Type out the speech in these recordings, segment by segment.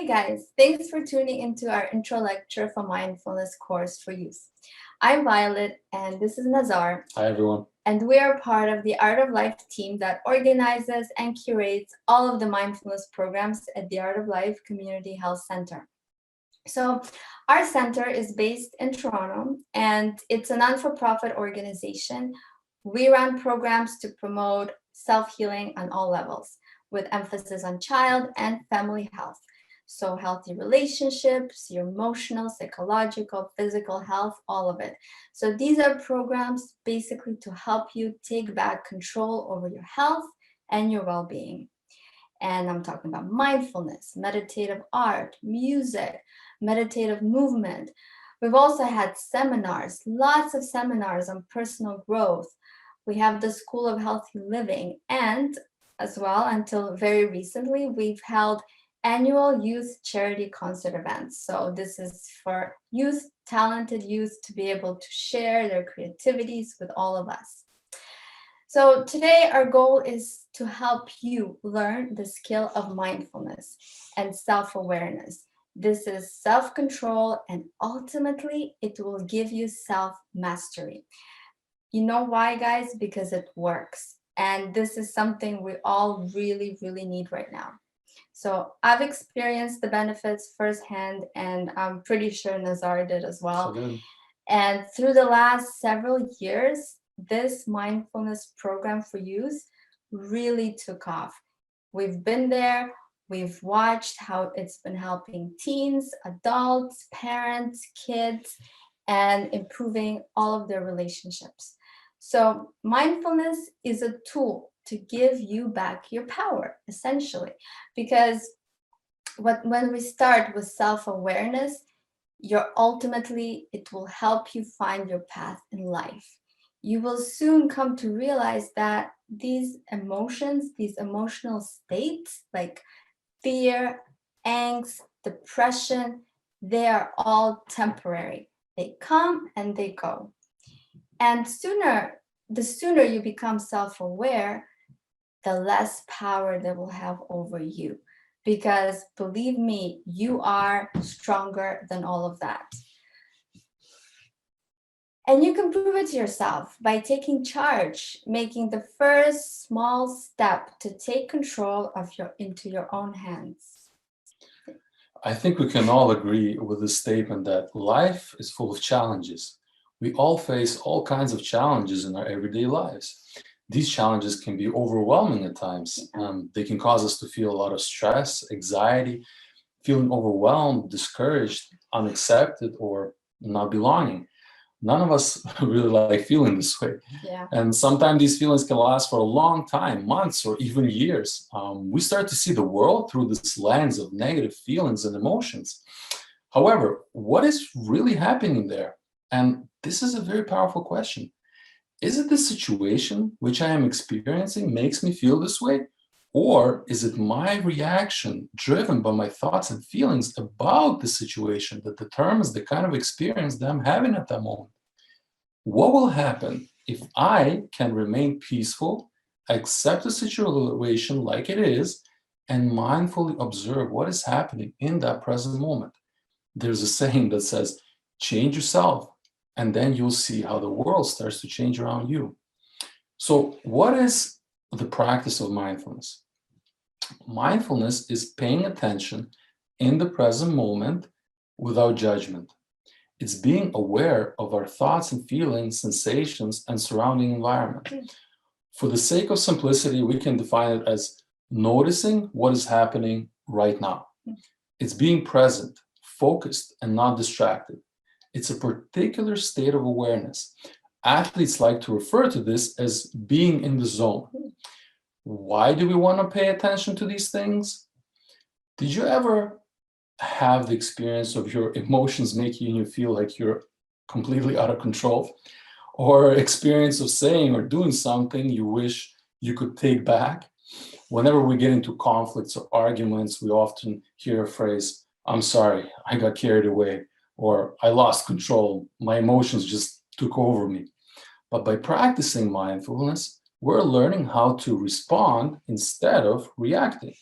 guys, thanks for tuning into our intro lecture for mindfulness course for youth. I'm Violet and this is Nazar. Hi, everyone. And we are part of the Art of Life team that organizes and curates all of the mindfulness programs at the Art of Life Community Health Center. So our center is based in Toronto and it's a non-for-profit organization. We run programs to promote self-healing on all levels with emphasis on child and family health. So healthy relationships, your emotional, psychological, physical health, all of it. So these are programs basically to help you take back control over your health and your well-being. And I'm talking about mindfulness, meditative art, music, meditative movement. We've also had seminars, lots of seminars on personal growth. We have the School of Healthy Living, and as well, until very recently, we've held annual youth charity concert events. So this is for youth, talented youth, to be able to share their creativities with all of us. So today our goal is to help you learn the skill of mindfulness and self-awareness. This is self-control, and ultimately it will give you self-mastery. You know why, guys? Because it works. And this is something we all really, really need right now. So I've experienced the benefits firsthand, and I'm pretty sure Nazar did as well. And through the last several years, this mindfulness program for youth really took off. We've been there, we've watched how it's been helping teens, adults, parents, kids, and improving all of their relationships. So mindfulness is a tool to give you back your power, essentially, because when we start with self-awareness, it will help you find your path in life. You will soon come to realize that these emotions, these emotional states like fear, angst, depression, they are all temporary. They come and they go. And the sooner you become self-aware, the less power they will have over you. Because believe me, you are stronger than all of that. And you can prove it to yourself by taking charge, making the first small step to take control into your own hands. I think we can all agree with the statement that life is full of challenges. We all face all kinds of challenges in our everyday lives. These challenges can be overwhelming at times. They can cause us to feel a lot of stress, anxiety, feeling overwhelmed, discouraged, unaccepted, or not belonging. None of us really like feeling this way. Yeah. And sometimes these feelings can last for a long time, months, or even years. We start to see the world through this lens of negative feelings and emotions. However, what is really happening there? And this is a very powerful question. Is it the situation which I am experiencing makes me feel this way? Or is it my reaction driven by my thoughts and feelings about the situation that determines the kind of experience that I'm having at that moment? What will happen if I can remain peaceful, accept the situation like it is, and mindfully observe what is happening in that present moment? There's a saying that says, change yourself, and then you'll see how the world starts to change around you. So what is the practice of mindfulness? Mindfulness is paying attention in the present moment without judgment. It's being aware of our thoughts and feelings, sensations, and surrounding environment. For the sake of simplicity, we can define it as noticing what is happening right now. It's being present, focused, and not distracted. It's a particular state of awareness. Athletes like to refer to this as being in the zone. Why do we want to pay attention to these things? Did you ever have the experience of your emotions making you feel like you're completely out of control? Or experience of saying or doing something you wish you could take back? Whenever we get into conflicts or arguments, we often hear a phrase, "I'm sorry, I got carried away," or "I lost control, my emotions just took over me." But by practicing mindfulness, we're learning how to respond instead of reacting.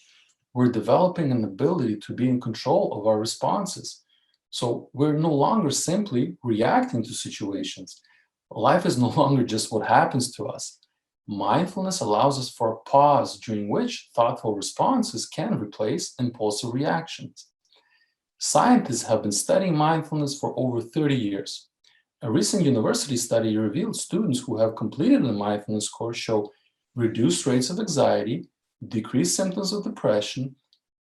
we're developing an ability to be in control of our responses. So we're no longer simply reacting to situations. Life is no longer just what happens to us. Mindfulness allows us for a pause during which thoughtful responses can replace impulsive reactions. Scientists have been studying mindfulness for over 30 years. A recent university study revealed students who have completed a mindfulness course show reduced rates of anxiety, decreased symptoms of depression,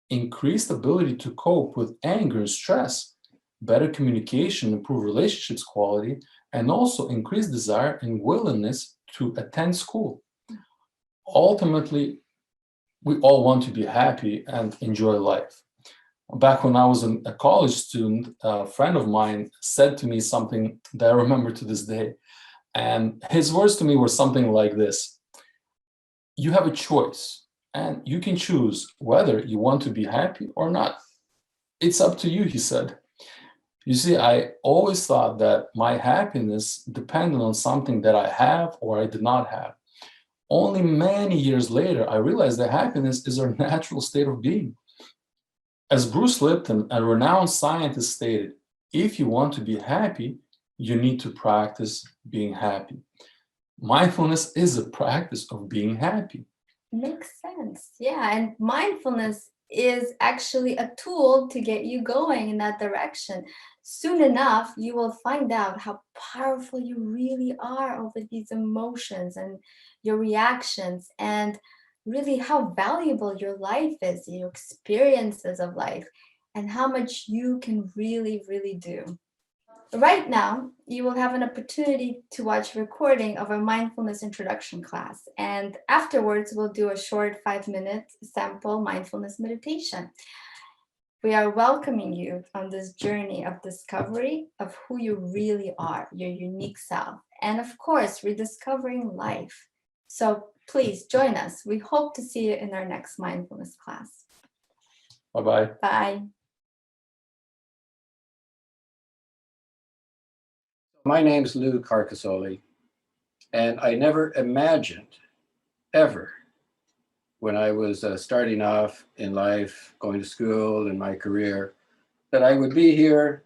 increased ability to cope with anger and stress, better communication, improved relationships quality, and also increased desire and willingness to attend school. Ultimately, we all want to be happy and enjoy life. Back when I was a college student, a friend of mine said to me something that I remember to this day. And his words to me were something like this: you have a choice, and you can choose whether you want to be happy or not. It's up to you, he said. You see, I always thought that my happiness depended on something that I have or I did not have. Only many years later, I realized that happiness is our natural state of being. As Bruce Lipton, a renowned scientist, stated, if you want to be happy, you need to practice being happy. Mindfulness is a practice of being happy. Makes sense. Yeah. And mindfulness is actually a tool to get you going in that direction. Soon enough, you will find out how powerful you really are over these emotions and your reactions, and really how valuable your life is, your experiences of life, and how much you can really, really do. Right now, you will have an opportunity to watch a recording of our mindfulness introduction class. And afterwards, we'll do a short 5-minute sample mindfulness meditation. We are welcoming you on this journey of discovery of who you really are, your unique self, and of course, rediscovering life. So please join us. We hope to see you in our next mindfulness class. Bye-bye. Bye. My name's Lou Carcassoli, and I never imagined, ever, when I was starting off in life, going to school, in my career, that I would be here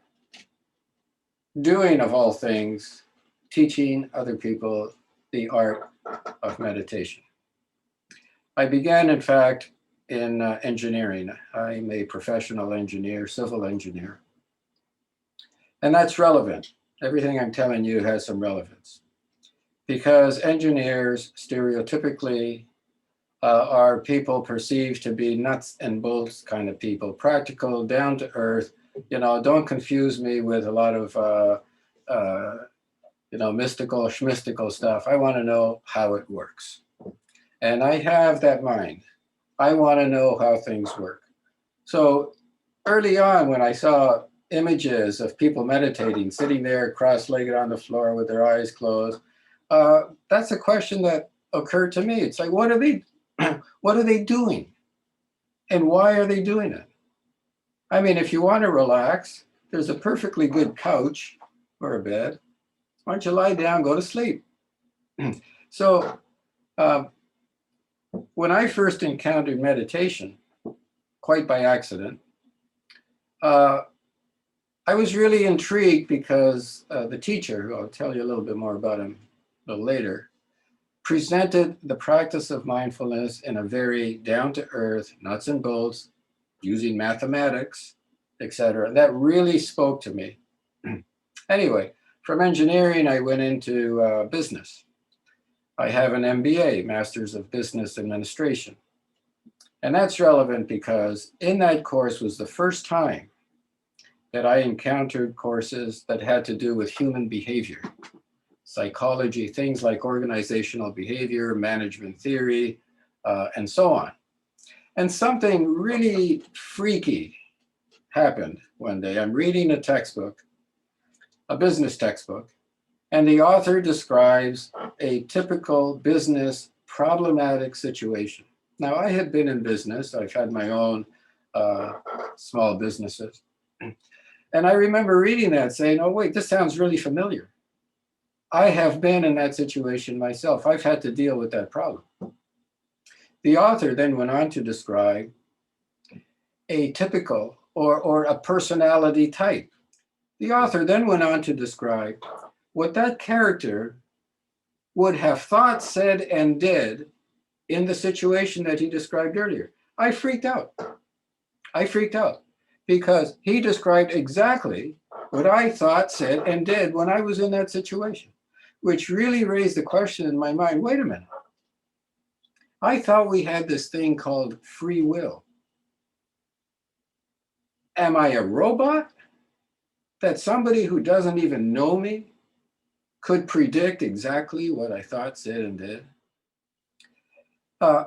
doing, of all things, teaching other people the art of meditation. I began, in fact, in engineering. I'm a professional engineer, civil engineer. And that's relevant. Everything I'm telling you has some relevance, because engineers stereotypically are people perceived to be nuts and bolts kind of people, practical, down to earth. Don't confuse me with a lot of mystical, schmystical stuff. I want to know how it works. And I have that mind. I want to know how things work. So early on, when I saw images of people meditating, sitting there cross-legged on the floor with their eyes closed, that's a question that occurred to me. It's like, what are they doing? And why are they doing it? I mean, if you want to relax, there's a perfectly good couch or a bed. Why don't you lie down, go to sleep? So when I first encountered meditation, quite by accident, I was really intrigued because the teacher, who I'll tell you a little bit more about him a little later, presented the practice of mindfulness in a very down-to-earth, nuts and bolts, using mathematics, etc. That really spoke to me. Anyway, from engineering, I went into business. I have an MBA, Master's of Business Administration. And that's relevant because in that course was the first time that I encountered courses that had to do with human behavior, psychology, things like organizational behavior, management theory, and so on. And something really freaky happened one day. I'm reading a textbook, a business textbook, and the author describes a typical business problematic situation. Now, I had been in business. I've had my own small businesses. And I remember reading that saying, oh, wait, this sounds really familiar. I have been in that situation myself. I've had to deal with that problem. The author then went on to describe atypical or a personality type. The author then went on to describe what that character would have thought, said, and did in the situation that he described earlier. I freaked out. I freaked out because he described exactly what I thought, said, and did when I was in that situation, which really raised the question in my mind, wait a minute. I thought we had this thing called free will. Am I a robot that somebody who doesn't even know me could predict exactly what I thought, said, and did?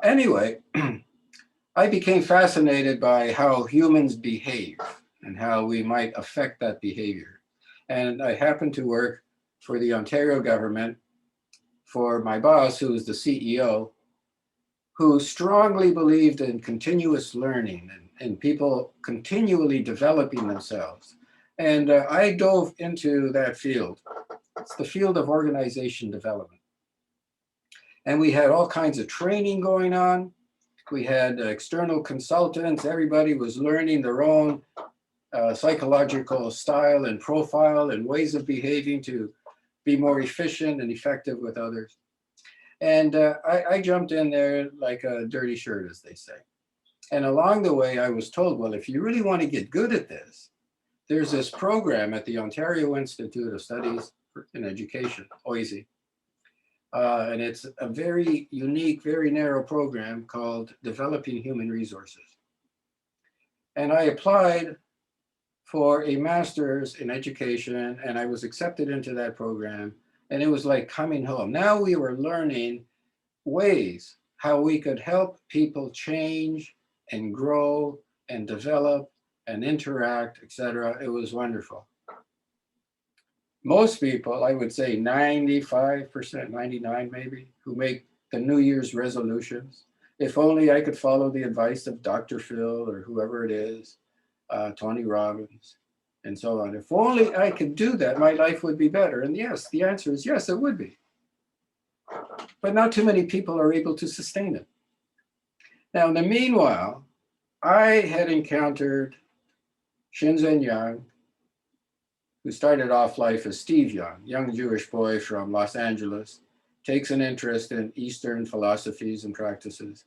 Anyway, I became fascinated by how humans behave and how we might affect that behavior. And I happened to work for the Ontario government for my boss, who was the CEO, who strongly believed in continuous learning and people continually developing themselves. And I dove into that field. It's the field of organization development. And we had all kinds of training going on. We had external consultants. Everybody was learning their own psychological style and profile and ways of behaving to be more efficient and effective with others. And I jumped in there like a dirty shirt, as they say. And along the way, I was told, well, if you really want to get good at this, there's this program at the Ontario Institute of Studies in Education, OISE. And it's a very unique, very narrow program called Developing Human Resources. And I applied for a master's in education, and I was accepted into that program. And it was like coming home. Now we were learning ways how we could help people change and grow and develop and interact, etc. It was wonderful. Most people, I would say 95%, 99 maybe, who make the New Year's resolutions. If only I could follow the advice of Dr. Phil or whoever it is, Tony Robbins, and so on. If only I could do that, my life would be better. And yes, the answer is yes, it would be. But not too many people are able to sustain it. Now, in the meanwhile, I had encountered Shinzen Young, who started off life as Steve Young, young Jewish boy from Los Angeles, takes an interest in Eastern philosophies and practices,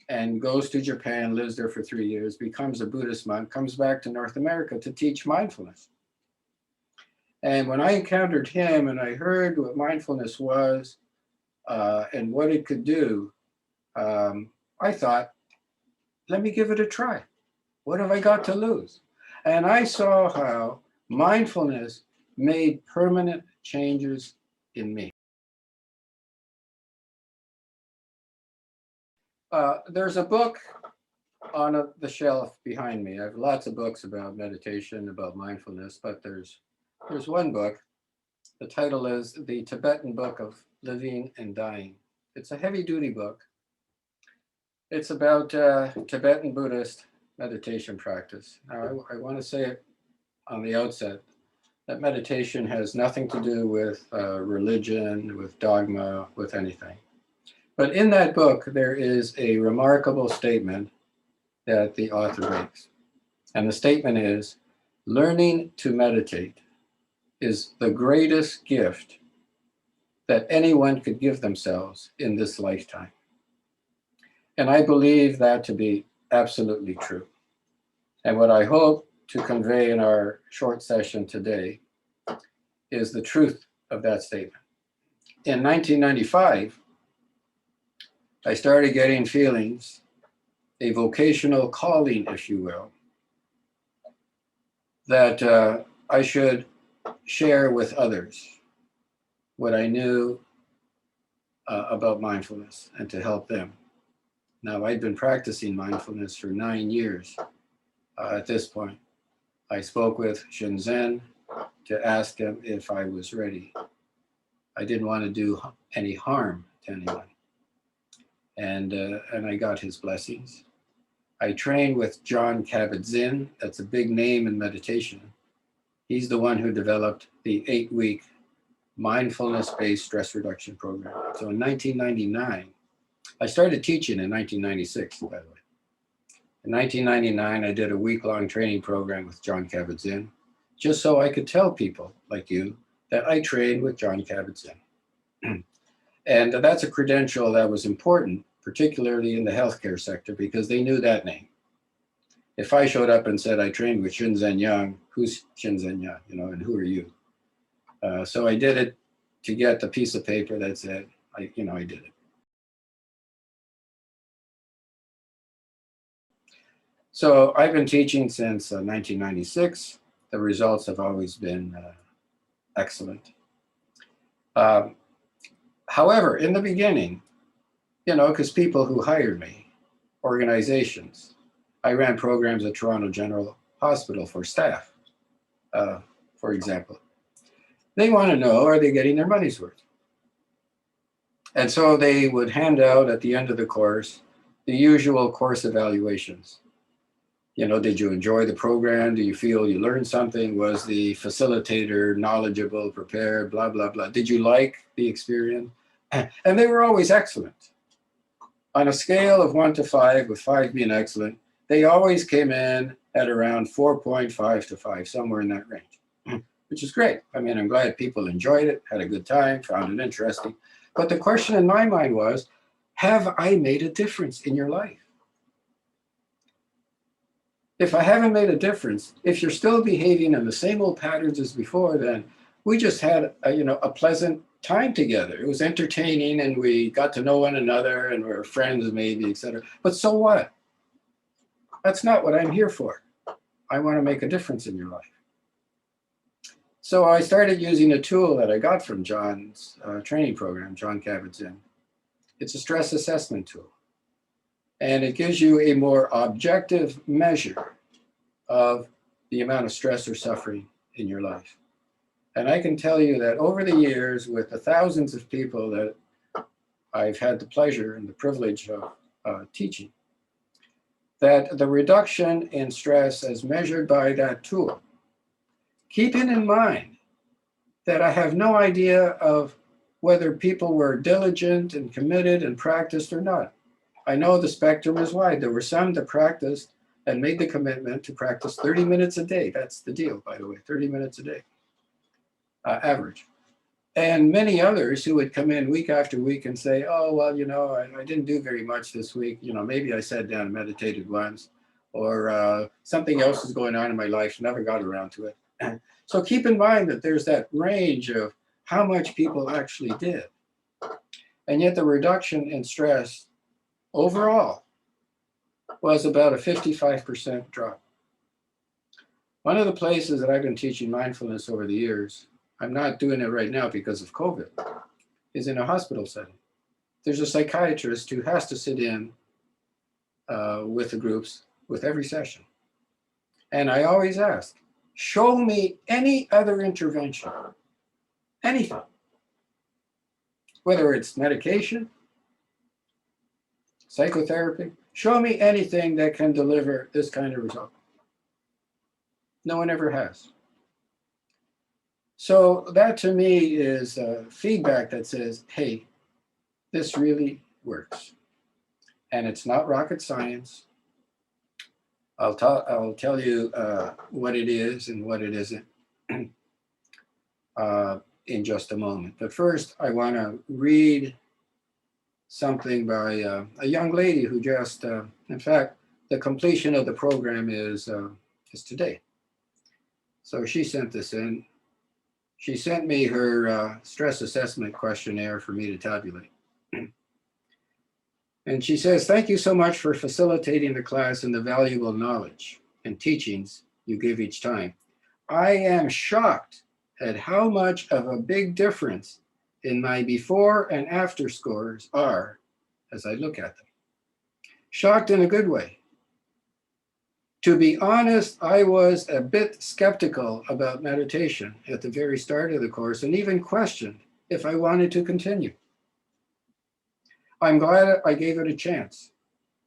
and goes to Japan, lives there for 3 years, becomes a Buddhist monk, comes back to North America to teach mindfulness. And when I encountered him and I heard what mindfulness was and what it could do, I thought, let me give it a try. What have I got to lose? And I saw how mindfulness made permanent changes in me. There's a book on the shelf behind me. I have lots of books about meditation, about mindfulness, but there's one book. The title is The Tibetan Book of Living and Dying. It's a heavy-duty book. It's about Tibetan Buddhist meditation practice. Now, I want to say it on the outset that meditation has nothing to do with religion, with dogma, with anything. But in that book, there is a remarkable statement that the author makes. And the statement is, learning to meditate is the greatest gift that anyone could give themselves in this lifetime. And I believe that to be absolutely true. And what I hope to convey in our short session today is the truth of that statement. In 1995, I started getting feelings, a vocational calling, if you will, that I should share with others what I knew about mindfulness and to help them. Now, I'd been practicing mindfulness for 9 years at this point. I spoke with Shinzen to ask him if I was ready. I didn't want to do any harm to anyone. And I got his blessings. I trained with John Kabat-Zinn. That's a big name in meditation. He's the one who developed the 8-week mindfulness-based stress reduction program. So in 1999, I started teaching in 1996, by the way. In 1999, I did a week-long training program with John Kabat-Zinn, just so I could tell people like you that I trained with John Kabat-Zinn. And that's a credential that was important, particularly in the healthcare sector, because they knew that name. If I showed up and said I trained with Shinzen Yang, who's Shinzen Yang, and who are you? So I did it to get the piece of paper that said, I did it. So I've been teaching since 1996. The results have always been excellent. However, in the beginning, because people who hired me, organizations, I ran programs at Toronto General Hospital for staff, for example. They want to know, are they getting their money's worth? And so they would hand out at the end of the course, the usual course evaluations. Did you enjoy the program? Do you feel you learned something? Was the facilitator knowledgeable, prepared, blah, blah, blah? Did you like the experience? And they were always excellent. On a scale of 1 to 5, with 5 being excellent, they always came in at around 4.5 to 5, somewhere in that range, which is great. I mean, I'm glad people enjoyed it, had a good time, found it interesting. But the question in my mind was, have I made a difference in your life? If I haven't made a difference, if you're still behaving in the same old patterns as before, then we just had a pleasant time together. It was entertaining and we got to know one another and we're friends maybe, etc. But so what? That's not what I'm here for. I want to make a difference in your life. So I started using a tool that I got from John's training program, John Kabat-Zinn. It's a stress assessment tool. And it gives you a more objective measure of the amount of stress or suffering in your life. And I can tell you that over the years, with the thousands of people that I've had the pleasure and the privilege of teaching, that the reduction in stress as measured by that tool, keeping in mind that I have no idea of whether people were diligent and committed and practiced or not. I know the spectrum is wide. There were some that practiced and made the commitment to practice 30 minutes a day. That's the deal, by the way, 30 minutes a day, average. And many others who would come in week after week and say, oh, well, I didn't do very much this week. Maybe I sat down and meditated once, or something else is going on in my life, never got around to it. So keep in mind that there's that range of how much people actually did. And yet the reduction in stress overall was about a 55% drop. One of the places that I've been teaching mindfulness over the years, I'm not doing it right now because of COVID, is in a hospital setting. There's a psychiatrist who has to sit in with the groups with every session. And I always ask, show me any other intervention, anything, whether it's medication, psychotherapy, show me anything that can deliver this kind of result. No one ever has. So that to me is feedback that says, hey, this really works. And it's not rocket science. I'll tell you what it is and what it isn't in just a moment. But first, I want to read something by a young lady who just, in fact, the completion of the program is today. So she sent this in. She sent me her stress assessment questionnaire for me to tabulate. And she says, thank you so much for facilitating the class and the valuable knowledge and teachings you give each time. I am shocked at how much of a big difference in my before and after scores are as I look at them. Shocked in a good way. To be honest, I was a bit skeptical about meditation at the very start of the course and even questioned if I wanted to continue. I'm glad I gave it a chance.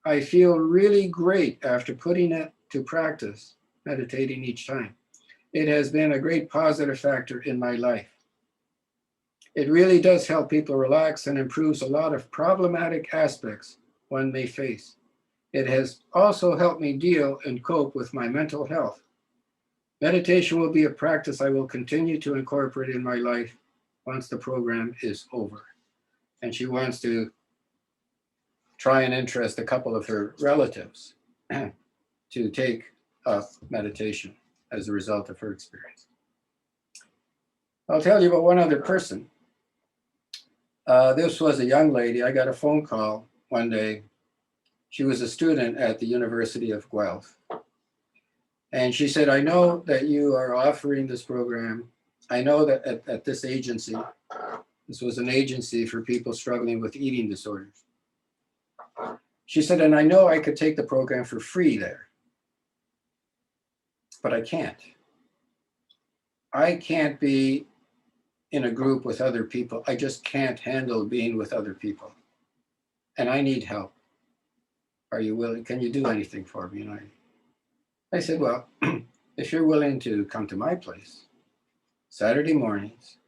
I feel really great after putting it to practice, meditating each time. It has been a great positive factor in my life. It really does help people relax and improves a lot of problematic aspects one may face. It has also helped me deal and cope with my mental health. Meditation will be a practice I will continue to incorporate in my life once the program is over. And she wants to try and interest a couple of her relatives to take up meditation as a result of her experience. I'll tell you about one other person. This was a young lady. I got a phone call one day. She was a student at the University of Guelph. And she said, I know that you are offering this program. I know that at this agency, this was an agency for people struggling with eating disorders. She said, and I know I could take the program for free there, but I can't. I can't be in a group with other people. I just can't handle being with other people. And I need help. Are you willing? Can you do anything for me? And I said, well, if you're willing to come to my place Saturday mornings,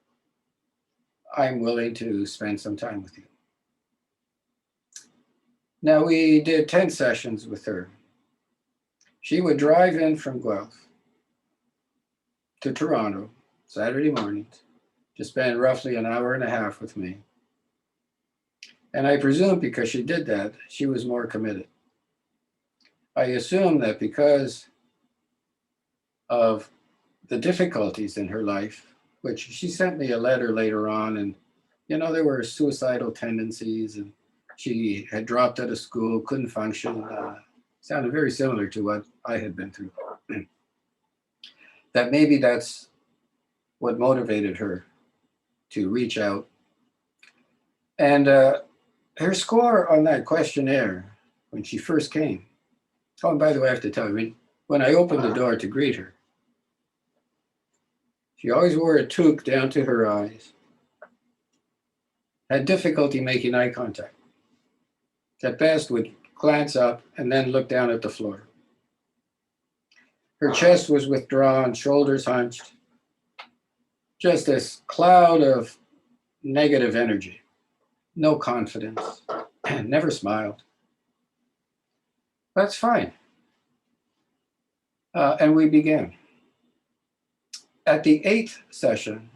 I'm willing to spend some time with you. Now, we did 10 sessions with her. She would drive in from Guelph to Toronto Saturday mornings to spend roughly an hour and a half with me. And I presume because she did that, she was more committed. I assume that because of the difficulties in her life, which she sent me a letter later on, and there were suicidal tendencies, and she had dropped out of school, couldn't function. Sounded very similar to what I had been through. That maybe that's what motivated her to reach out. And her score on that questionnaire when she first came, oh, and by the way, I have to tell you, when I opened the door to greet her, she always wore a toque down to her eyes, had difficulty making eye contact. At best would glance up and then look down at the floor. Her chest was withdrawn, shoulders hunched, just this cloud of negative energy, no confidence, never smiled. That's fine. And we began. At the 8th session,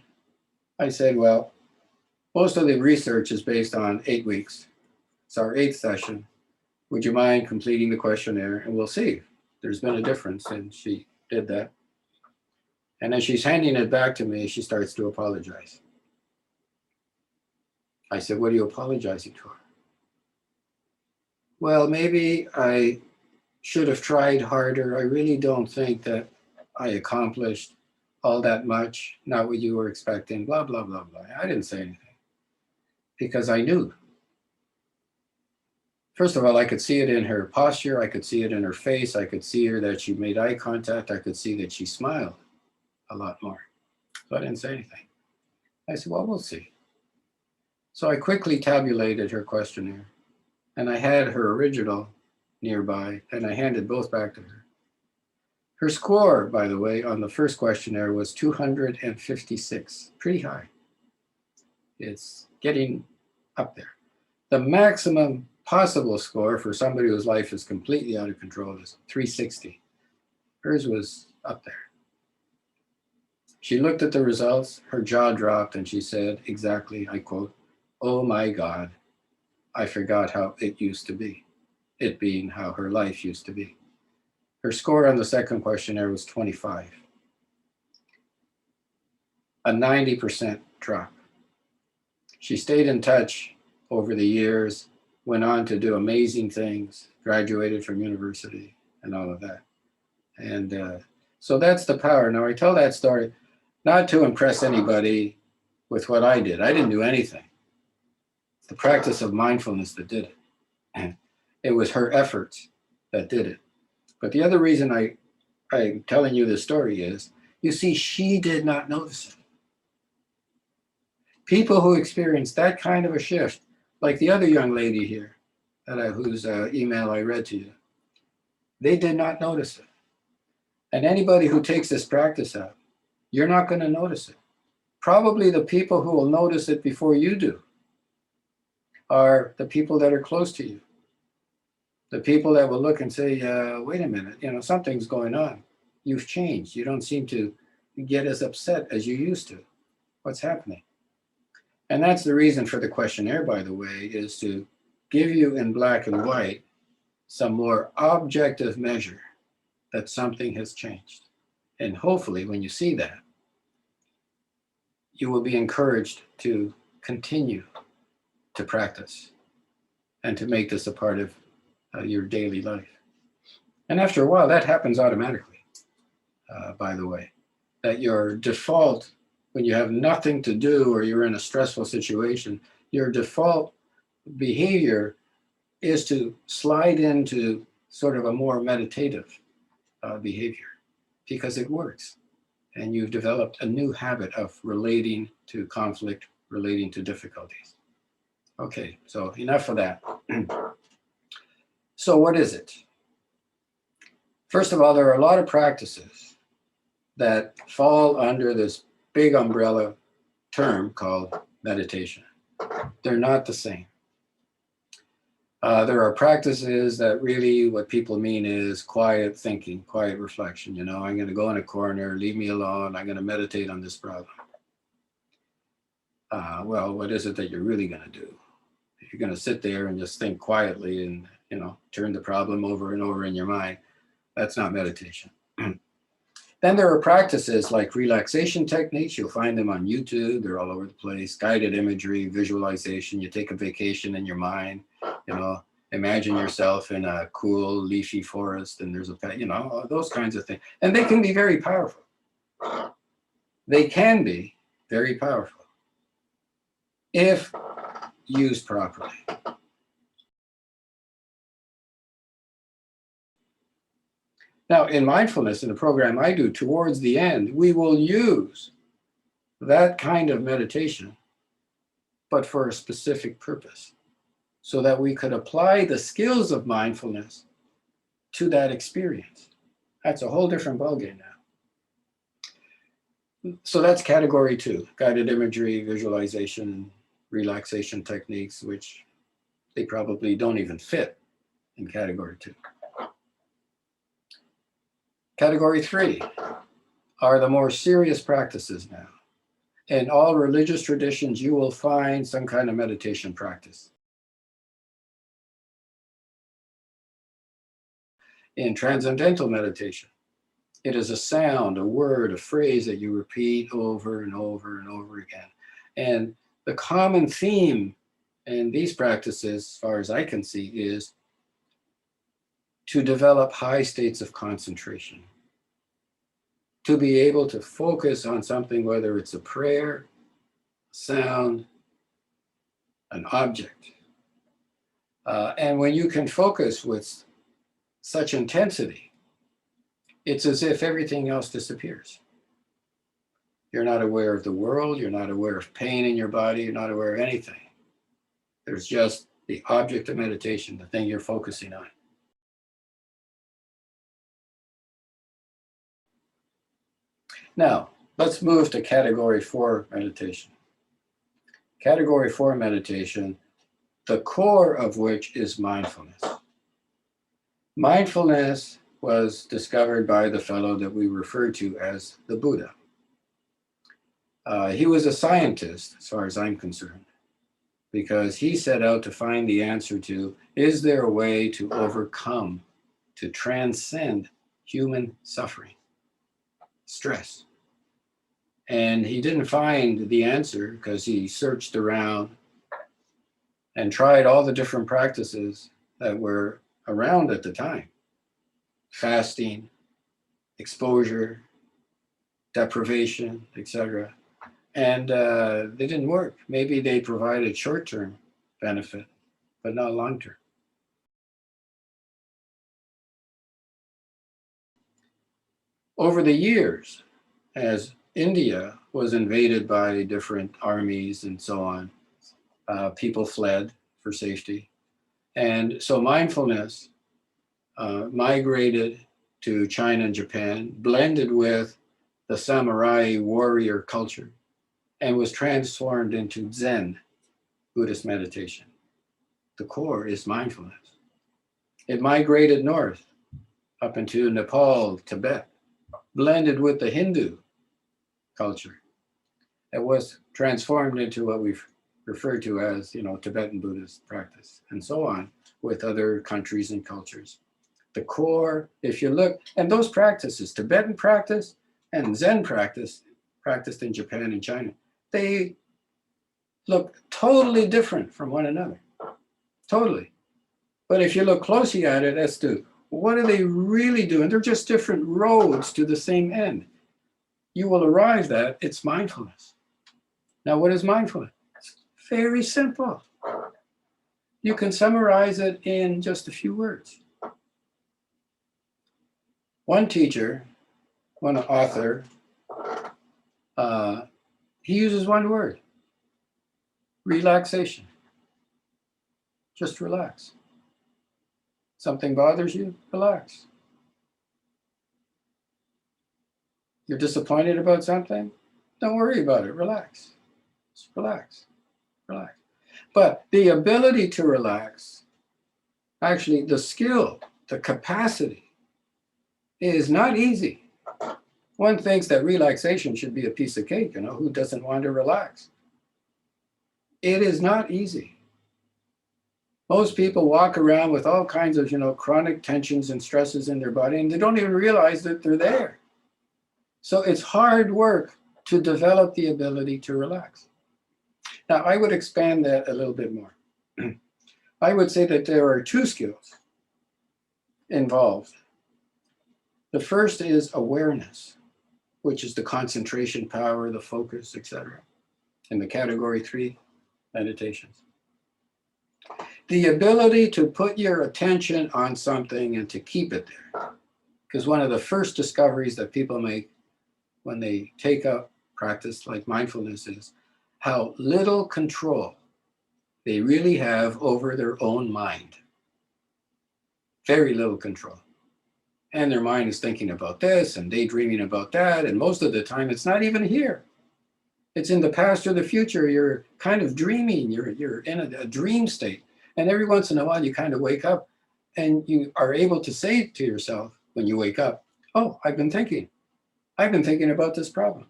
I said, well, most of the research is based on 8 weeks. It's our 8th session. Would you mind completing the questionnaire? And we'll see if there's been a difference. And she did that. And as she's handing it back to me, she starts to apologize. I said, what are you apologizing for? Well, maybe I should have tried harder. I really don't think that I accomplished all that much, not what you were expecting, blah, blah, blah, blah. I didn't say anything because I knew. First of all, I could see it in her posture. I could see it in her face. I could see her that she made eye contact. I could see that she smiled a lot more. So I didn't say anything. I said, well, we'll see. So I quickly tabulated her questionnaire, and I had her original nearby, and I handed both back to her. Her score, by the way, on the first questionnaire was 256, pretty high. It's getting up there. The maximum possible score for somebody whose life is completely out of control is 360. Hers was up there. She looked at the results, her jaw dropped, and she said exactly, I quote, "Oh my God, I forgot how it used to be," it being how her life used to be. Her score on the second questionnaire was 25, a 90% drop. She stayed in touch over the years, went on to do amazing things, graduated from university and all of that. And so that's the power. Now I tell that story not to impress anybody with what I did. I didn't do anything. It's the practice of mindfulness that did it. And it was her efforts that did it. But the other reason I'm telling you this story is, you see, she did not notice it. People who experience that kind of a shift, like the other young lady here, whose email I read to you, they did not notice it. And anybody who takes this practice up, you're not going to notice it. Probably the people who will notice it before you do are the people that are close to you. The people that will look and say, wait a minute, something's going on. You've changed. You don't seem to get as upset as you used to. What's happening? And that's the reason for the questionnaire, by the way, is to give you in black and white some more objective measure that something has changed. And hopefully when you see that, you will be encouraged to continue to practice and to make this a part of your daily life. And after a while, that happens automatically, by the way, that your default, when you have nothing to do or you're in a stressful situation, your default behavior is to slide into sort of a more meditative behavior because it works. And you've developed a new habit of relating to conflict, relating to difficulties. Okay, so enough of that. So what is it? First of all, there are a lot of practices that fall under this big umbrella term called meditation. They're not the same. There are practices that really what people mean is quiet thinking, quiet reflection. I'm going to go in a corner, leave me alone. I'm going to meditate on this problem. Well, what is it that you're really going to do? If you're going to sit there and just think quietly and, turn the problem over and over in your mind, that's not meditation. Then there are practices like relaxation techniques. You'll find them on YouTube. They're all over the place. Guided imagery, visualization. You take a vacation in your mind. Imagine yourself in a cool, leafy forest and there's a pet, those kinds of things. And they can be very powerful. They can be very powerful if used properly. Now, in mindfulness, in the program I do, towards the end, we will use that kind of meditation, but for a specific purpose, so that we could apply the skills of mindfulness to that experience. That's a whole different ballgame now. So that's category 2, guided imagery, visualization, relaxation techniques, which they probably don't even fit in category 2. Category 3 are the more serious practices now. In all religious traditions, you will find some kind of meditation practice. In transcendental meditation, it is a sound, a word, a phrase that you repeat over and over and over again. And the common theme in these practices, as far as I can see, is to develop high states of concentration, to be able to focus on something, whether it's a prayer, a sound, an object. And when you can focus with such intensity, it's as if everything else disappears. You're not aware of the world, you're not aware of pain in your body, you're not aware of anything. There's just the object of meditation, the thing you're focusing on. Now, let's move to category 4 meditation. Category 4 meditation, the core of which is mindfulness. Mindfulness was discovered by the fellow that we refer to as the Buddha. He was a scientist, as far as I'm concerned, because he set out to find the answer to, is there a way to overcome, to transcend human suffering, stress? And he didn't find the answer because he searched around and tried all the different practices that were around at the time. Fasting, exposure, deprivation, etc. And they didn't work. Maybe they provided short-term benefit, but not long-term. Over the years, as India was invaded by different armies and so on, people fled for safety. And so mindfulness migrated to China and Japan, blended with the samurai warrior culture, and was transformed into Zen, Buddhist meditation. The core is mindfulness. It migrated north up into Nepal, Tibet, blended with the Hindu culture. It was transformed into what we've referred to as, Tibetan Buddhist practice, and so on with other countries and cultures. The core, if you look, and those practices, Tibetan practice and Zen practice, practiced in Japan and China, they look totally different from one another, totally. But if you look closely at it as to what are they really doing, they're just different roads to the same end. You will arrive at, it's mindfulness. Now, what is mindfulness? It's very simple. You can summarize it in just a few words. One teacher, one author, he uses one word: relaxation. Just relax. Something bothers you? Relax. You're disappointed about something? Don't worry about it. Relax. Just relax. Relax. But the ability to relax, actually the skill, the capacity, is not easy. One thinks that relaxation should be a piece of cake, who doesn't want to relax? It is not easy. Most people walk around with all kinds of, chronic tensions and stresses in their body, and they don't even realize that they're there. So it's hard work to develop the ability to relax. Now, I would expand that a little bit more. I would say that there are two skills involved. The first is awareness, which is the concentration power, the focus, etc., in the category 3 meditations. The ability to put your attention on something and to keep it there. Because one of the first discoveries that people make when they take up practice like mindfulness is how little control they really have over their own mind. Very little control. And their mind is thinking about this and daydreaming about that. And most of the time, it's not even here. It's in the past or the future. You're kind of dreaming. You're in a dream state. And every once in a while, you kind of wake up and you are able to say to yourself when you wake up, oh, I've been thinking about this problem.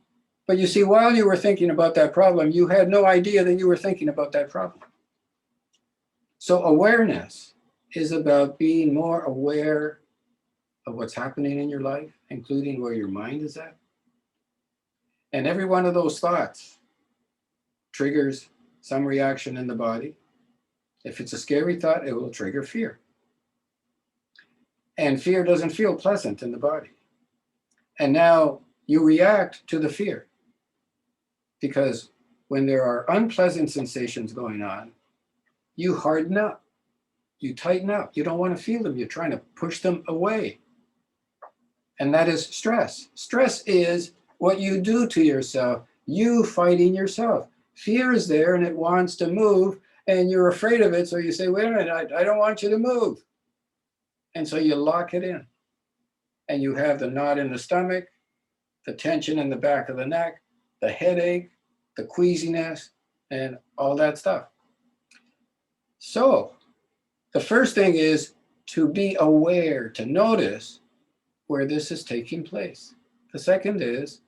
But you see, while you were thinking about that problem, you had no idea that you were thinking about that problem. So awareness is about being more aware of what's happening in your life, including where your mind is at. And every one of those thoughts triggers some reaction in the body. If it's a scary thought, it will trigger fear. And fear doesn't feel pleasant in the body. And now you react to the fear. Because when there are unpleasant sensations going on, you harden up, you tighten up. You don't want to feel them. You're trying to push them away. And that is stress. Stress is what you do to yourself, you fighting yourself. Fear is there and it wants to move and you're afraid of it. So you say, wait a minute, I don't want you to move. And so you lock it in. And you have the knot in the stomach, the tension in the back of the neck, the headache, the queasiness, and all that stuff. So the first thing is to be aware, to notice where this is taking place. The second is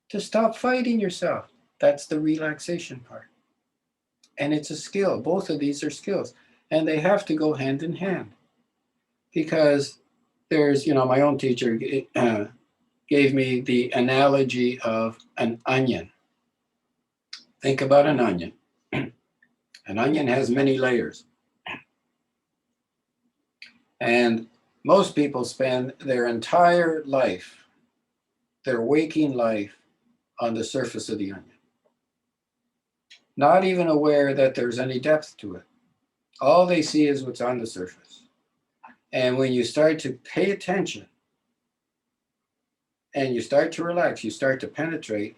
to stop fighting yourself. That's the relaxation part. And it's a skill. Both of these are skills. And they have to go hand in hand. Because there's, my own teacher gave me the analogy of an onion. Think about an onion. An onion has many layers. And most people spend their entire life, their waking life, on the surface of the onion. Not even aware that there's any depth to it. All they see is what's on the surface. And when you start to pay attention and you start to relax, you start to penetrate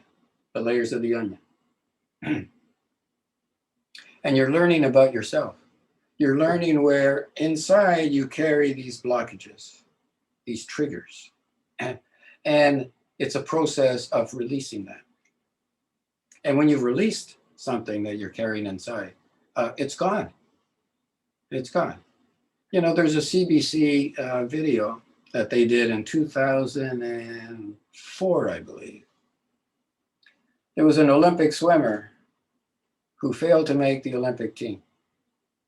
the layers of the onion. And you're learning about yourself. You're learning where inside you carry these blockages, these triggers. And it's a process of releasing that. And when you've released something that you're carrying inside, it's gone. It's gone. You know, there's a CBC video that they did in 2004, I believe. There was an Olympic swimmer who failed to make the Olympic team.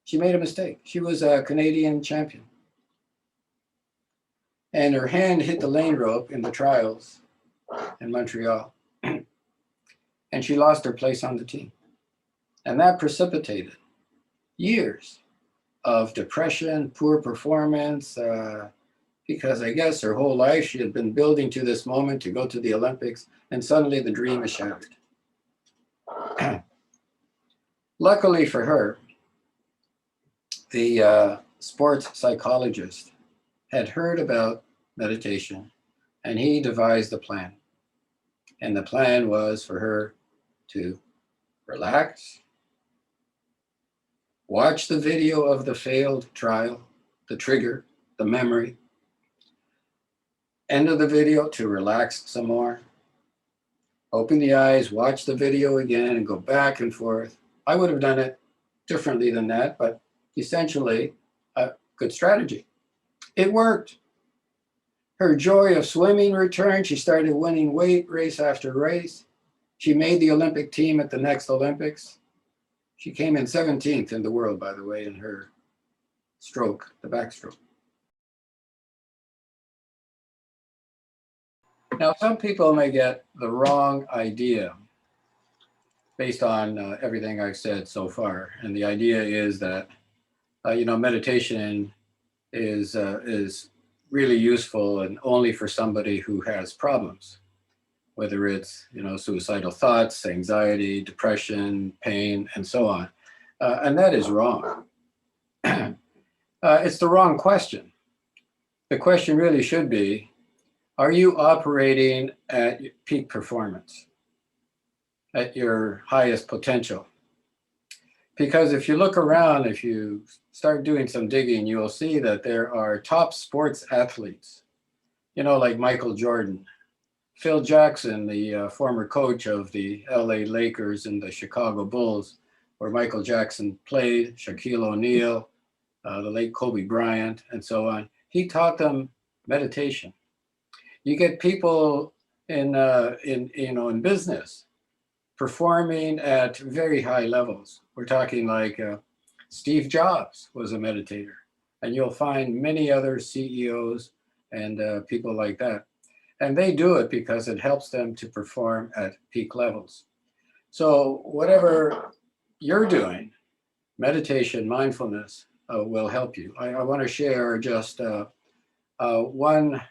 She made a mistake. She was a Canadian champion. And her hand hit the lane rope in the trials in Montreal. And she lost her place on the team. And that precipitated years of depression, poor performance, because I guess her whole life she had been building to this moment to go to the Olympics, and suddenly the dream is shattered. Luckily for her, the sports psychologist had heard about meditation, and he devised a plan. And the plan was for her to relax, watch the video of the failed trial, the trigger, the memory. End of the video, to relax some more. Open the eyes, watch the video again, and go back and forth. I would have done it differently than that, but essentially a good strategy. It worked. Her joy of swimming returned. She started winning weight race after race. She made the Olympic team at the next Olympics. She came in 17th in the world, by the way, in her stroke, the backstroke. Now, some people may get the wrong idea based on everything I've said so far. And the idea is that, meditation is really useful and only for somebody who has problems, whether it's, suicidal thoughts, anxiety, depression, pain, and so on. And that is wrong. It's the wrong question. The question really should be, are you operating at peak performance, at your highest potential? Because if you look around, if you start doing some digging, you will see that there are top sports athletes, like Michael Jordan, Phil Jackson, the former coach of the LA Lakers and the Chicago Bulls, where Michael Jackson played, Shaquille O'Neal, the late Kobe Bryant, and so on. He taught them meditation. You get people in business performing at very high levels. We're talking like Steve Jobs was a meditator, and you'll find many other CEOs and people like that. And they do it because it helps them to perform at peak levels. So whatever you're doing, meditation, mindfulness will help you. I want to share just one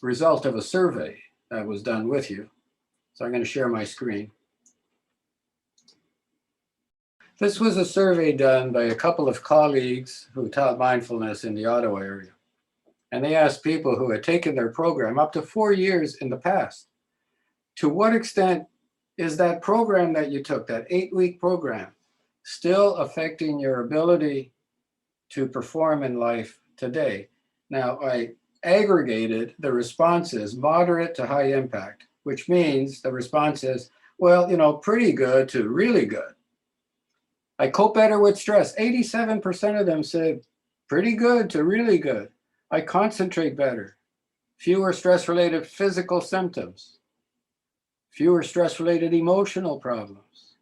result of a survey that was done with you. So I'm going to share my screen. This was a survey done by a couple of colleagues who taught mindfulness in the Ottawa area. And they asked people who had taken their program up to 4 years in the past, to what extent is that program that you took, that 8-week program, still affecting your ability to perform in life today? Now, I aggregated the responses, moderate to high impact, which means the response is, well, pretty good to really good. I cope better with stress. 87% of them said pretty good to really good. I concentrate better. Fewer stress-related physical symptoms. Fewer stress-related emotional problems.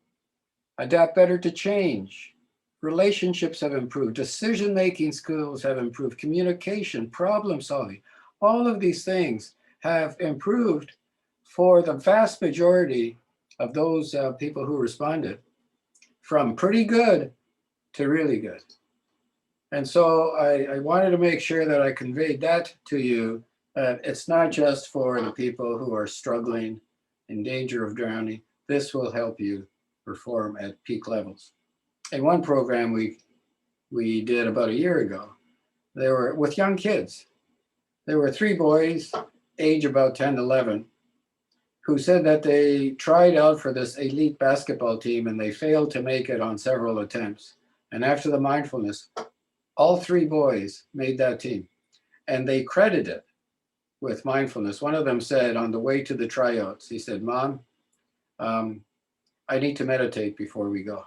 Adapt better to change. Relationships have improved. Decision-making skills have improved. Communication, problem solving. All of these things have improved for the vast majority of those people who responded, from pretty good to really good. And so I wanted to make sure that I conveyed that to you, that it's not just for the people who are struggling, in danger of drowning. This will help you perform at peak levels. In one program we did about a year ago, they were with young kids. There were 3 boys, age about 10, 11, who said that they tried out for this elite basketball team and they failed to make it on several attempts. And after the mindfulness, all 3 boys made that team, and they credited it with mindfulness. One of them said on the way to the tryouts, he said, "Mom, I need to meditate before we go."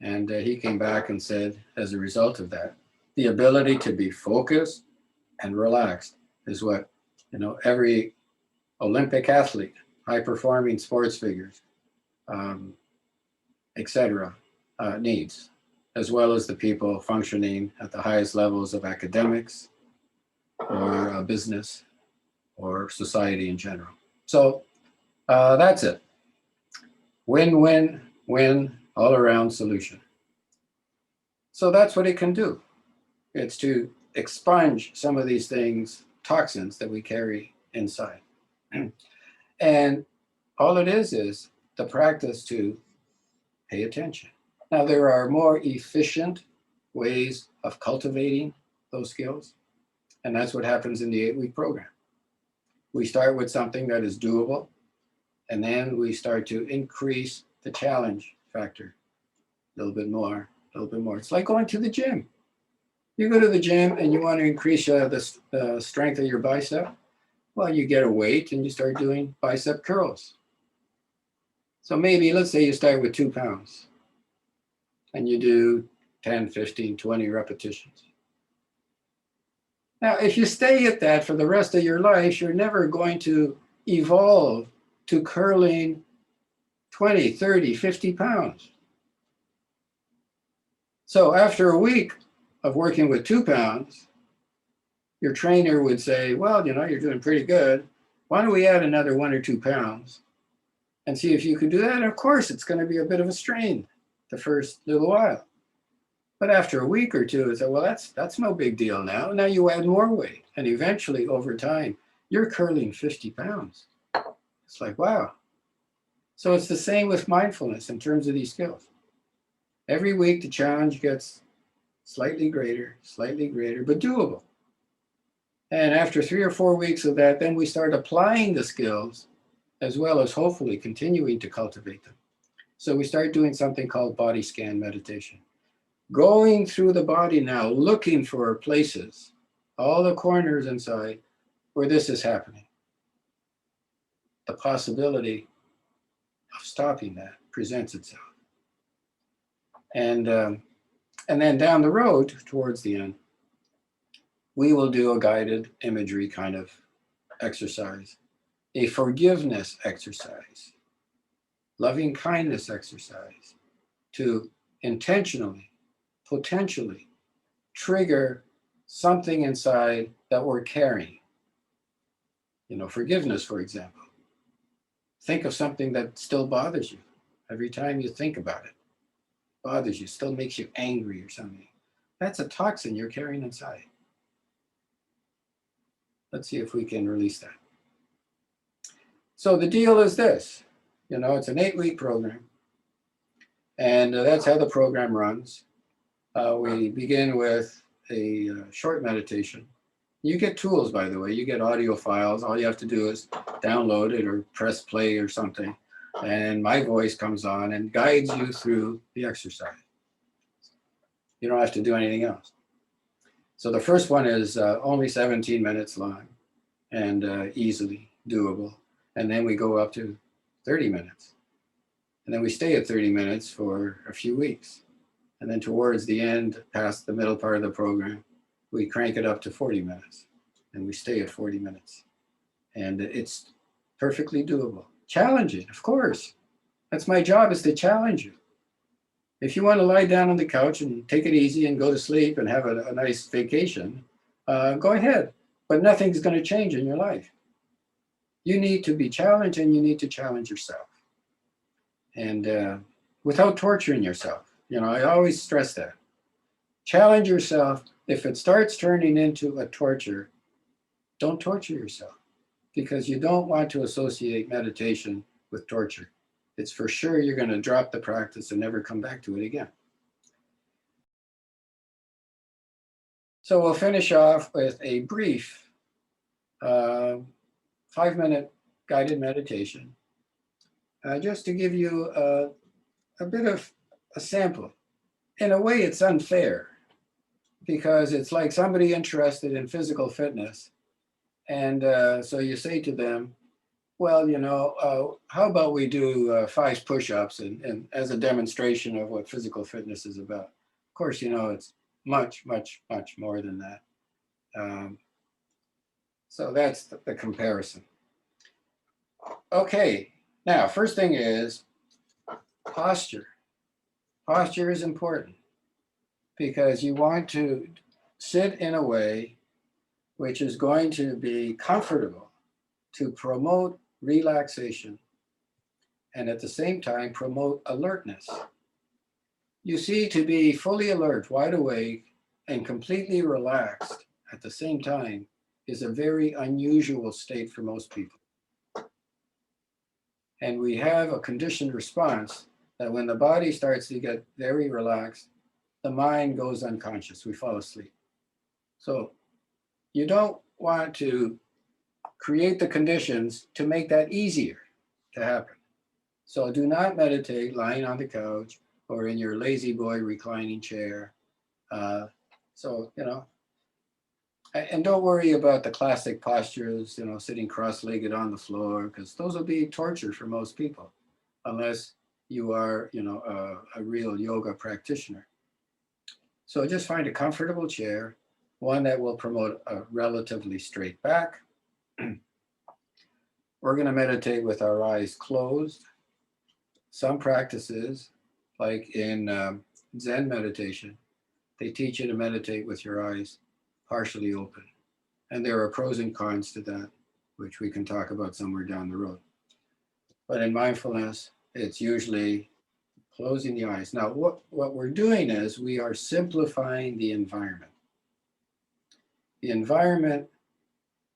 And he came back and said, as a result of that, the ability to be focused and relaxed is what, every Olympic athlete, high performing sports figures, etc., needs, as well as the people functioning at the highest levels of academics or business or society in general. So that's it. Win, win, win, all around solution. So that's what it can do. It's to expunge some of these things, toxins that we carry inside. And all it is the practice to pay attention. Now, there are more efficient ways of cultivating those skills, and that's what happens in the 8-week program. We start with something that is doable, and then we start to increase the challenge factor a little bit more, a little bit more. It's like going to the gym. You go to the gym and you want to increase the strength of your bicep. Well, you get a weight and you start doing bicep curls. So maybe, let's say you start with 2 pounds and you do 10, 15, 20 repetitions. Now, if you stay at that for the rest of your life, you're never going to evolve to curling 20, 30, 50 pounds. So after a week of working with 2 pounds, your trainer would say, well, you're doing pretty good. Why don't we add another 1 or 2 pounds and see if you can do that? And of course, it's going to be a bit of a strain the first little while. But after a week or two, it's like, well, that's no big deal now. Now you add more weight. And eventually, over time, you're curling 50 pounds. It's like, wow. So it's the same with mindfulness in terms of these skills. Every week, the challenge gets slightly greater, but doable. And after 3 or 4 weeks of that, then we start applying the skills as well as hopefully continuing to cultivate them. So we start doing something called body scan meditation. Going through the body now, looking for places, all the corners inside where this is happening. The possibility of stopping that presents itself. And then down the road, towards the end, we will do a guided imagery kind of exercise, a forgiveness exercise, loving kindness exercise to intentionally, potentially trigger something inside that we're carrying. Forgiveness, for example. Think of something that still bothers you. Every time you think about it, bothers you, still makes you angry or something. That's a toxin you're carrying inside. Let's see if we can release that. So the deal is this, it's an 8-week program. And that's how the program runs. We begin with a short meditation. You get tools, by the way. You get audio files. All you have to do is download it or press play or something. And my voice comes on and guides you through the exercise. You don't have to do anything else. So the first one is only 17 minutes long and easily doable. And then we go up to 30 minutes. And then we stay at 30 minutes for a few weeks. And then towards the end, past the middle part of the program, we crank it up to 40 minutes. And we stay at 40 minutes. And it's perfectly doable. Challenging, of course. That's my job, is to challenge you. If you want to lie down on the couch and take it easy and go to sleep and have a nice vacation, go ahead. But nothing's going to change in your life. You need to be challenged, and you need to challenge yourself. And without torturing yourself. I always stress that. Challenge yourself. If it starts turning into a torture, don't torture yourself, because you don't want to associate meditation with torture. It's for sure you're going to drop the practice and never come back to it again. So we'll finish off with a brief 5-minute guided meditation, just to give you a bit of a sample. In a way, it's unfair, because it's like somebody interested in physical fitness. And so you say to them, Well, how about we do 5 push-ups and as a demonstration of what physical fitness is about? Of course, it's much, much, much more than that. So that's the comparison. Okay, now, first thing is posture. Posture is important because you want to sit in a way which is going to be comfortable to promote relaxation and at the same time promote alertness. You see, to be fully alert, wide awake, and completely relaxed at the same time is a very unusual state for most people. And we have a conditioned response that when the body starts to get very relaxed, the mind goes unconscious. We fall asleep. So you don't want to create the conditions to make that easier to happen. So do not meditate lying on the couch or in your lazy boy reclining chair. And don't worry about the classic postures, sitting cross-legged on the floor, because those will be torture for most people, unless you are, a real yoga practitioner. So just find a comfortable chair, one that will promote a relatively straight back. We're going to meditate with our eyes closed. Some practices, like in Zen meditation, they teach you to meditate with your eyes partially open. And there are pros and cons to that, which we can talk about somewhere down the road. But in mindfulness, it's usually closing the eyes. Now, what we're doing is we are simplifying the environment. The environment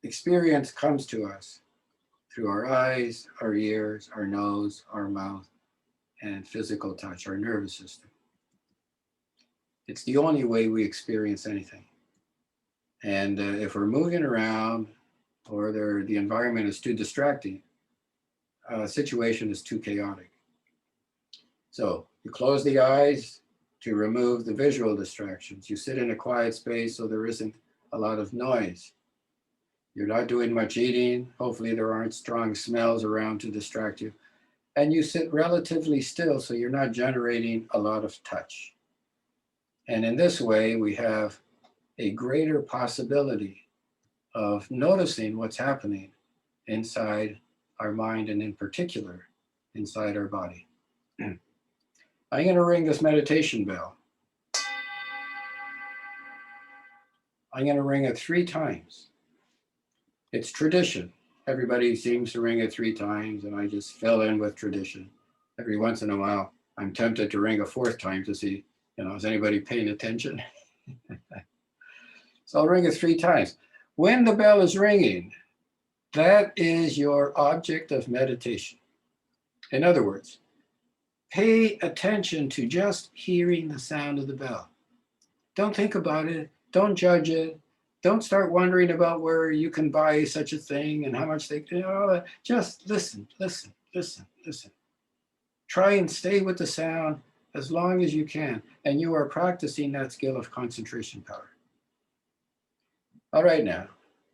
experience comes to us through our eyes, our ears, our nose, our mouth, and physical touch, our nervous system. It's the only way we experience anything. And if we're moving around or the environment is too distracting, a situation is too chaotic. So you close the eyes to remove the visual distractions. You sit in a quiet space so there isn't a lot of noise. You're not doing much eating. Hopefully there aren't strong smells around to distract you. And you sit relatively still so you're not generating a lot of touch. And in this way, we have a greater possibility of noticing what's happening inside our mind and in particular inside our body. I'm going to ring this meditation bell. I'm going to ring it 3 times. It's tradition. Everybody seems to ring it 3 times, and I just fill in with tradition. Every once in a while, I'm tempted to ring a 4th time to see, is anybody paying attention? So I'll ring it 3 times. When the bell is ringing, that is your object of meditation. In other words, pay attention to just hearing the sound of the bell. Don't think about it. Don't judge it. Don't start wondering about where you can buy such a thing and how much they, just listen, listen, listen, listen. Try and stay with the sound as long as you can, and you are practicing that skill of concentration power. All right, now,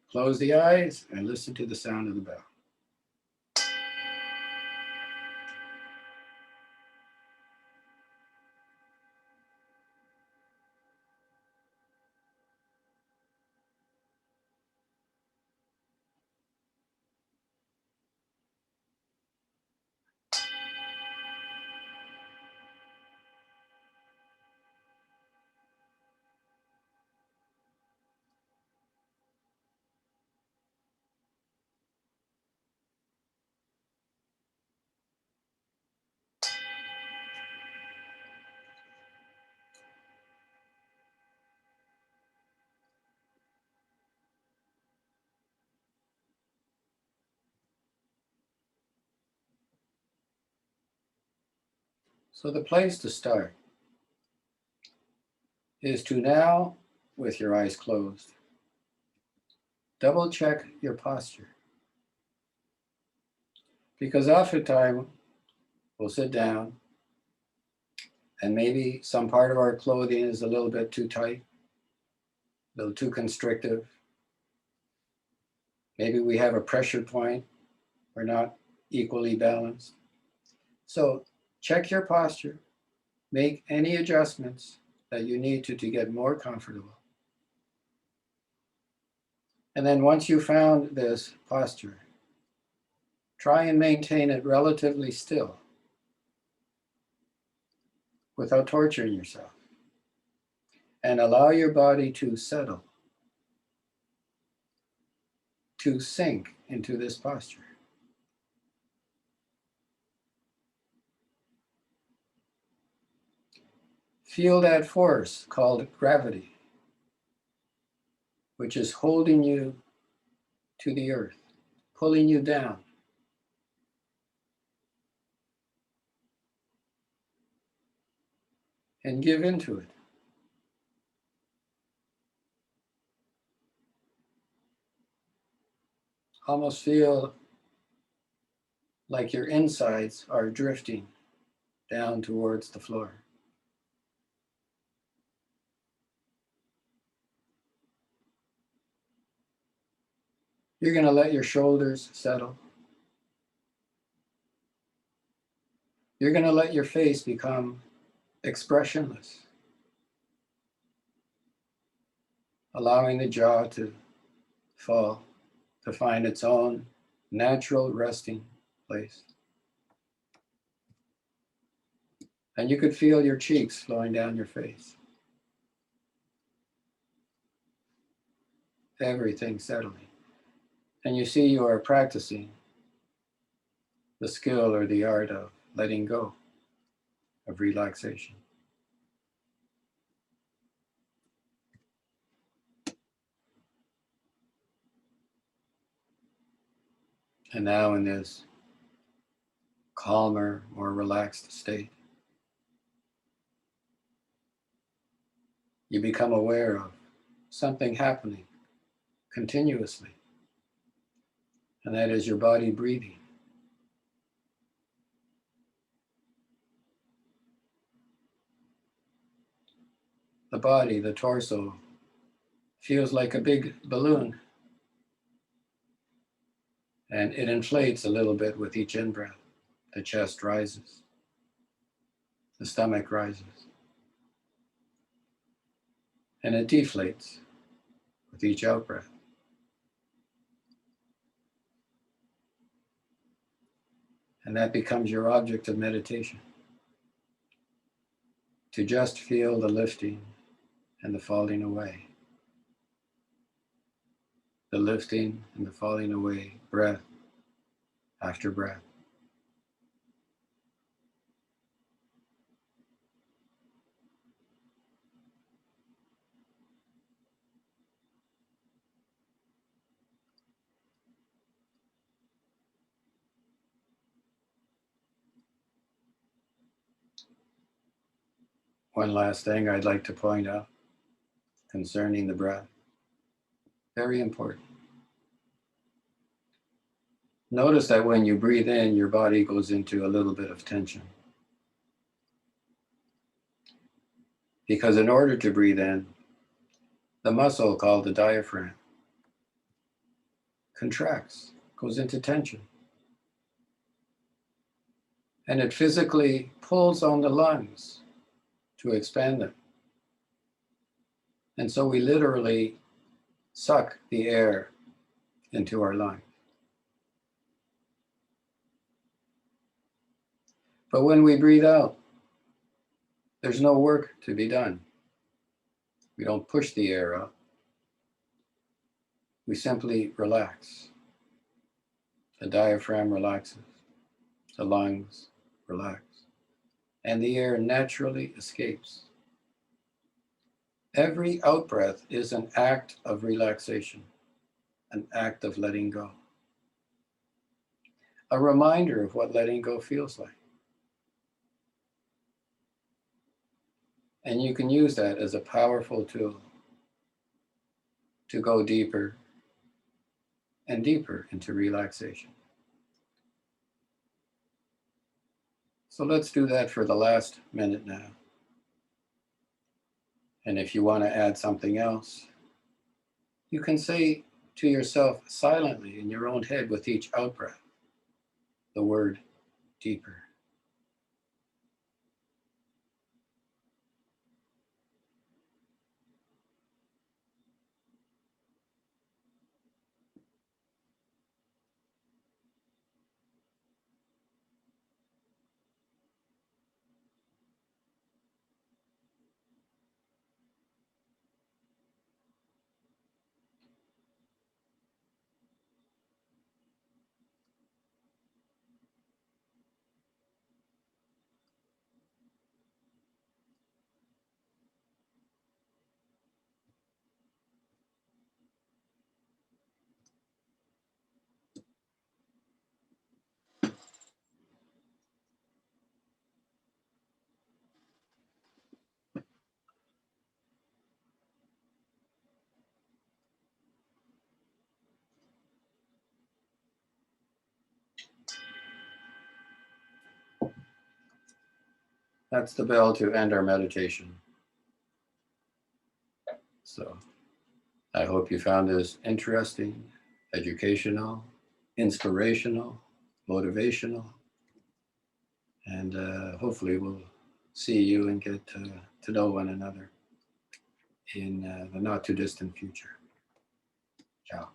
close the eyes and listen to the sound of the bell. So the place to start is to now, with your eyes closed, double check your posture. Because oftentimes we'll sit down and maybe some part of our clothing is a little bit too tight, a little too constrictive. Maybe we have a pressure point We're not equally balanced. So check your posture, make any adjustments that you need to get more comfortable. And then once you found this posture, try and maintain it relatively still without torturing yourself. And allow your body to settle, to sink into this posture. Feel that force called gravity, which is holding you to the earth, pulling you down. And give into it. Almost feel like your insides are drifting down towards the floor. You're going to let your shoulders settle. You're going to let your face become expressionless, allowing the jaw to fall, to find its own natural resting place. And you could feel your cheeks flowing down your face. Everything settling. And you see you are practicing the skill or the art of letting go, of relaxation. And now in this calmer, more relaxed state, you become aware of something happening continuously, and that is your body breathing. The body, the torso, feels like a big balloon, and it inflates a little bit with each in-breath. The chest rises, the stomach rises, and it deflates with each out-breath. And that becomes your object of meditation, to just feel the lifting and the falling away. The lifting and the falling away, breath after breath. One last thing I'd like to point out concerning the breath. Very important. Notice that when you breathe in, your body goes into a little bit of tension. Because in order to breathe in, the muscle called the diaphragm contracts, goes into tension. And it physically pulls on the lungs to expand them. And so we literally suck the air into our lungs. But when we breathe out, there's no work to be done. We don't push the air out. We simply relax. The diaphragm relaxes. The lungs relax. And the air naturally escapes. Every out-breath is an act of relaxation, an act of letting go. A reminder of what letting go feels like. And you can use that as a powerful tool to go deeper and deeper into relaxation. So let's do that for the last minute now. And if you want to add something else, you can say to yourself silently in your own head with each out-breath, the word deeper. That's the bell to end our meditation. So I hope you found this interesting, educational, inspirational, motivational, and hopefully we'll see you and get to know one another in the not too distant future. Ciao.